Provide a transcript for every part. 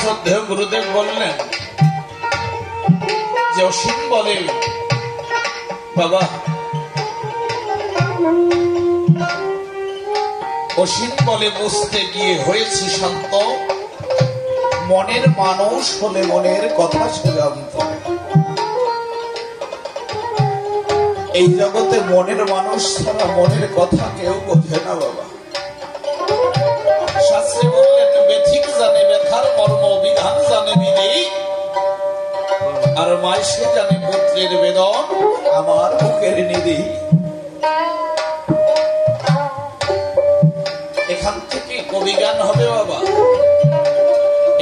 শ্রদ্ধেয় গুরুদেব বললেন যে অসীম বলে বাবা, অসীম বলে বুঝতে গিয়ে হয়েছি শান্ত, মনের মানুষ হলে মনের কথা সে জানত। এই জগতে মনের মানুষ ছাড়া মনের কথা কেউ বোঝে না বাবা। শাস্ত্রে বললেন বেঠিক জানে ব্যথার মর্ম, বিধান জানে বিধি, আর মায় সে জানে পুত্রের বেদন, আমার বুকের নিধি। এখান থেকে কবিগান হবে বাবা।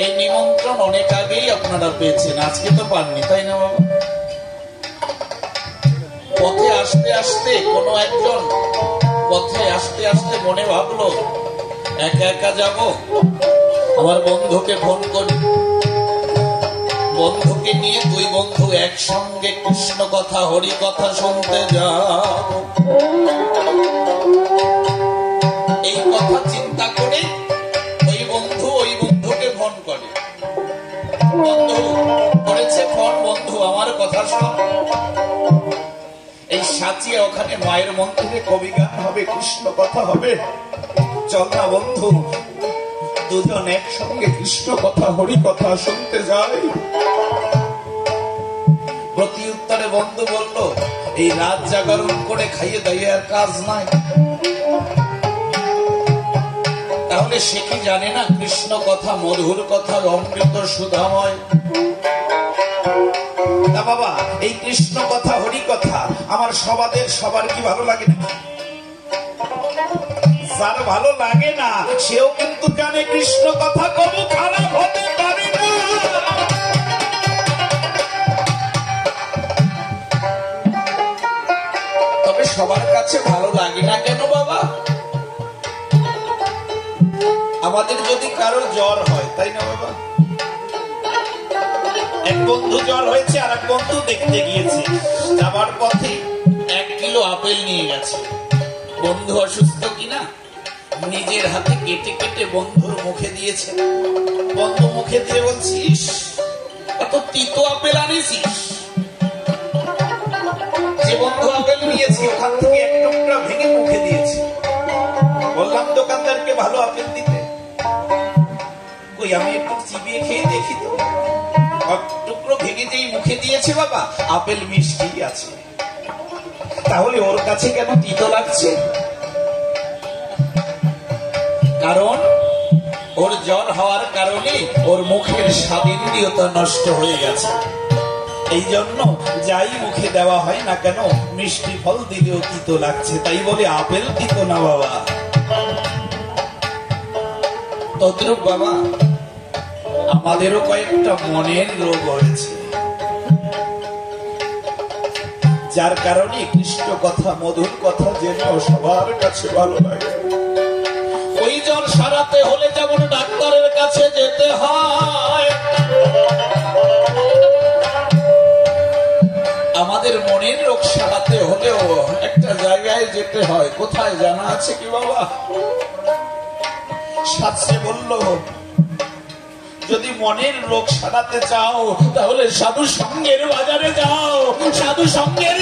এই নিমন্ত্রণ অনেক আগেই আপনারা পেয়েছেন, আজকে তো পাননি, তাই না বাবা? পথে আসতে আসতে কোন একজন পথে আসতে আসতে মনে ভাবলো একা একা যাব, আমার বন্ধুকে ফোন করি। বন্ধুকে নিয়ে দুই বন্ধু একসঙ্গে কৃষ্ণ কথা হরি কথা শুনতে যাব। এই কথা চিন্তা করে ওই বন্ধুকে ফোন করে। বন্ধু করেছে ফোন, বন্ধু আমার কথা শোন। এই সাজিয়ে ওখানে মায়ের মন্দিরে কবিগান হবে, কৃষ্ণ কথা হবে। চল না বন্ধু, দুজন একসঙ্গে কৃষ্ণ কথা হরি কথা শুনতে যাই। প্রতি উত্তরে বন্ধু বলল, এই রাত জাগরণ করে খাইয়ে দাইয়ে আর কাজ নাই, তাহলে সে কি জানে না কৃষ্ণ কথা মধুর কথা অমৃত সুধাময়? না বাবা, এই কৃষ্ণ কথা হরি কথা আমার সবার কি ভালো লাগে না? যার ভালো লাগে না সেও কিন্তু জানে কৃষ্ণ কথা কবু খারাপ হতে পারে না। তবে সবার কাছে ভালো লাগে না কেন বাবা? আমাদের যদি কারো জ্বর হয়, তাই না বাবা? এক বন্ধু জ্বর হয়েছে, আর এক বন্ধু দেখতে গিয়েছে, যাবার পথে 1 কিলো আপেল নিয়ে গেছে। বন্ধু অসুস্থ কিনা নিজের হাতে কেটে কেটে বন্ধুর মুখে দিয়েছে। বন্ধু মুখে দিয়ে বলছিস, এত তিতো আপেল আনিছিস? যে বন্ধু আপেল নিয়েছি ওখান থেকে এক টুকরা ভেঙে মুখে দিয়েছি। বললাম দোকানদারকে ভালো আপেল দিতে, কই আমি একটু চিবিয়ে খেয়ে দেখি তো। টুকরো ভেঙে যেই মুখে দিয়েছে বাবা, আপেল মিষ্টি আছে। তাহলে ওর কাছে কেন তিতো লাগছে? কারণ ওর জ্বর হওয়ার কারণে ওর মুখের স্বাদীন্দ্রিয়তা নষ্ট হয়ে গেছে। এই জন্য যাই মুখে দেওয়া হয় না কেন মিষ্টি ফল দিলেও তিতো লাগছে, তাই বলে আপেল তিতো না বাবা। তদ্রূপ বাবা আমাদেরও কয়েকটা মনের রোগ হয়েছে, যার কারণে কৃষ্ণ কথা মধুর কথা যেন সবার কাছে ভালো লাগে। ওই জ্বর সারাতে হলে যেমন ডাক্তারের কাছে যেতে হয়, আমাদের মনের রোগ সারাতে হলেও একটা জায়গায় যেতে হয়। কোথায় জানা আছে কি বাবা? শাস্ত্রে বলল, যদি মনের রোগ সারাতে চাও তাহলে সাধু সঙ্গের বাজারে যাও, সাধু সঙ্গের